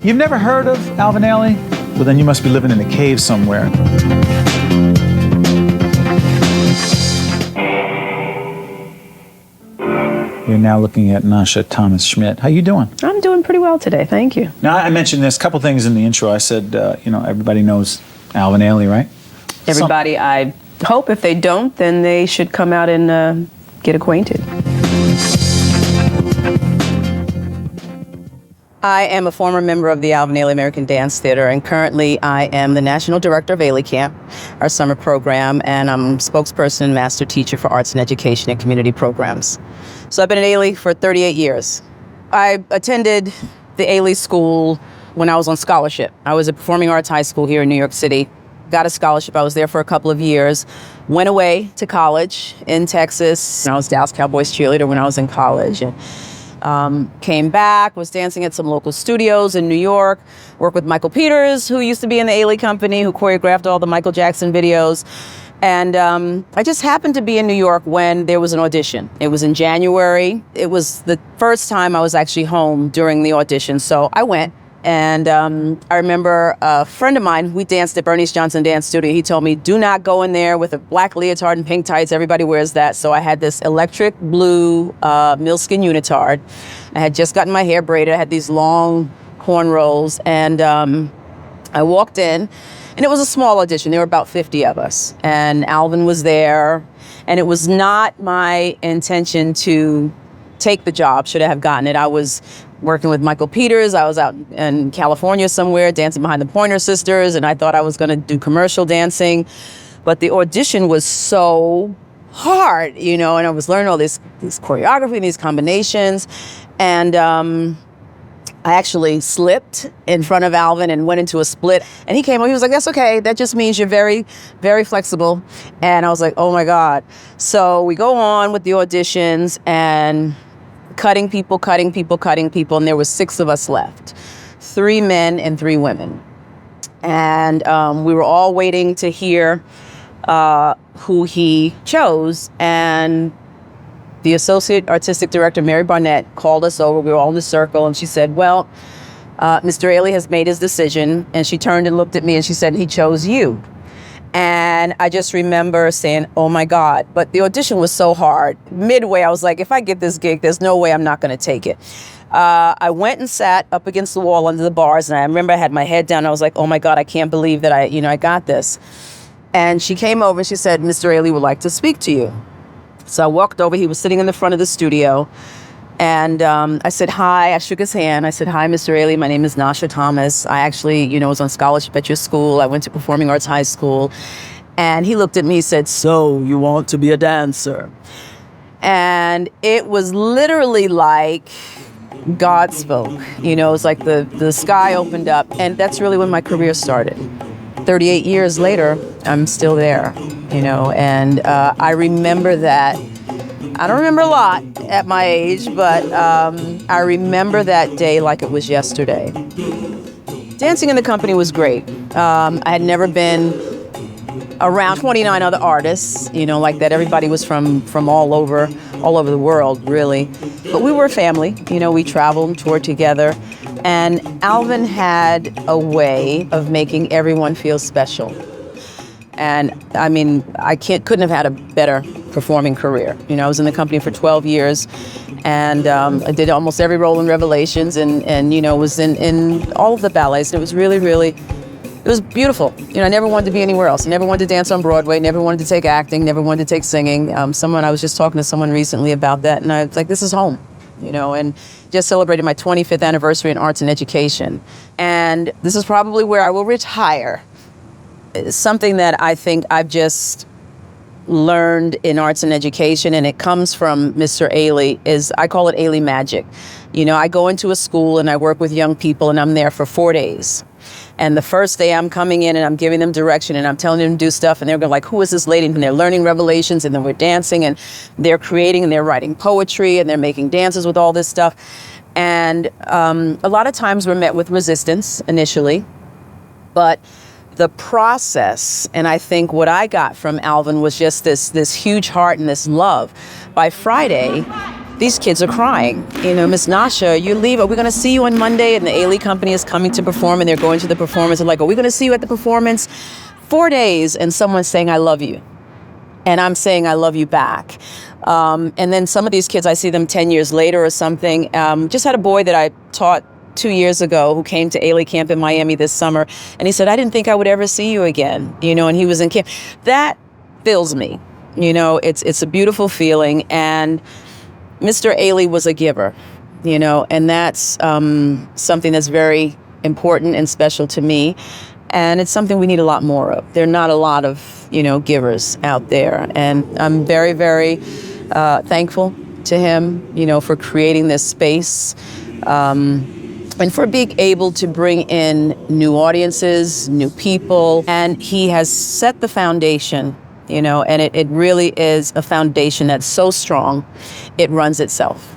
You've never heard of Alvin Ailey? Well, then you must be living in a cave somewhere. You're now looking at Nasha Thomas Schmidt. How you doing? I'm doing pretty well today, thank you. Now, I mentioned there's a couple things in the intro. I said, everybody knows Alvin Ailey, right? Everybody, I hope if they don't, then they should come out and get acquainted. I am a former member of the Alvin Ailey American Dance Theater, and currently I am the National Director of Ailey Camp, our summer program, and I'm spokesperson and master teacher for arts and education and community programs. So I've been at Ailey for 38 years. I attended the Ailey School when I was on scholarship. I was at Performing Arts High School here in New York City. Got a scholarship. I was there for a couple of years. Went away to college in Texas. I was Dallas Cowboys cheerleader when I was in college. And came back, was dancing at some local studios in New York, worked with Michael Peters, who used to be in the Ailey Company, who choreographed all the Michael Jackson videos. And I just happened to be in New York when there was an audition. It was in January. It was the first time I was actually home during the audition, so I went. And I remember a friend of mine, we danced at Bernice Johnson Dance Studio. He told me, do not go in there with a black leotard and pink tights. Everybody wears that. So I had this electric blue Milskin unitard. I had just gotten my hair braided. I had these long cornrows. And I walked in, and it was a small audition. There were about 50 of us. And Alvin was there. And it was not my intention to take the job, should I have gotten it. I was working with Michael Peters. I was out in California somewhere dancing behind the Pointer Sisters, and I thought I was going to do commercial dancing. But the audition was so hard, and I was learning all this choreography and these combinations. And I actually slipped in front of Alvin and went into a split. And he came over, he was like, that's okay. That just means you're very, very flexible. And I was like, oh my God. So we go on with the auditions and cutting people. And there was 6 of us left, 3 men and 3 women. And we were all waiting to hear who he chose. And the associate artistic director, Mary Barnett, called us over. We were all in the circle, and she said, well, Mr. Ailey has made his decision. And she turned and looked at me and she said, he chose you. And I just remember saying, oh my God. But the audition was so hard. Midway, I was like, if I get this gig, there's no way I'm not going to take it. I went and sat up against the wall under the bars. And I remember I had my head down. I was like, oh my God, I can't believe that I got this. And she came over and she said, Mr. Ailey would like to speak to you. So I walked over. He was sitting in the front of the studio. And I said, hi. I shook his hand. I said, hi, Mr. Ailey. My name is Nasha Thomas. I actually, was on scholarship at your school. I went to Performing Arts High School. And he looked at me and said, so you want to be a dancer? And it was literally like God spoke. It was like the sky opened up. And that's really when my career started. 38 years later, I'm still there, and I remember that. I don't remember a lot at my age, but I remember that day like it was yesterday. Dancing in the company was great. I had never been around 29 other artists, like that. Everybody was from all over the world, really. But we were a family, we traveled and toured together. And Alvin had a way of making everyone feel special. And I mean, couldn't have had a better performing career. I was in the company for 12 years, and I did almost every role in Revelations, and was in all of the ballets. And it was really, really, it was beautiful. I never wanted to be anywhere else. I never wanted to dance on Broadway, never wanted to take acting, never wanted to take singing. I was just talking to someone recently about that, and I was like, this is home, and just celebrated my 25th anniversary in arts and education. And this is probably where I will retire. Something that I think I've just learned in arts and education, and it comes from Mr. Ailey, is I call it Ailey magic. I go into a school and I work with young people, and I'm there for 4 days. And the first day I'm coming in and I'm giving them direction and I'm telling them to do stuff, and they're going like, who is this lady? And they're learning Revelations, and then we're dancing and they're creating and they're writing poetry and they're making dances with all this stuff. And a lot of times we're met with resistance initially, but the process, and I think what I got from Alvin was just this huge heart and this love. By Friday, these kids are crying. Miss Nasha, you leave. Are we going to see you on Monday? And the Ailey Company is coming to perform, and they're going to the performance. And like, are we going to see you at the performance? 4 days, and someone's saying, I love you. And I'm saying, I love you back. And then some of these kids, I see them 10 years later or something. Just had a boy that I taught 2 years ago who came to Ailey Camp in Miami this summer. And he said, I didn't think I would ever see you again. And he was in camp. That fills me. It's a beautiful feeling. And Mr. Ailey was a giver, and that's something that's very important and special to me. And it's something we need a lot more of. There are not a lot of, givers out there. And I'm very, very thankful to him, for creating this space and for being able to bring in new audiences, new people. And he has set the foundation, and it really is a foundation that's so strong, it runs itself.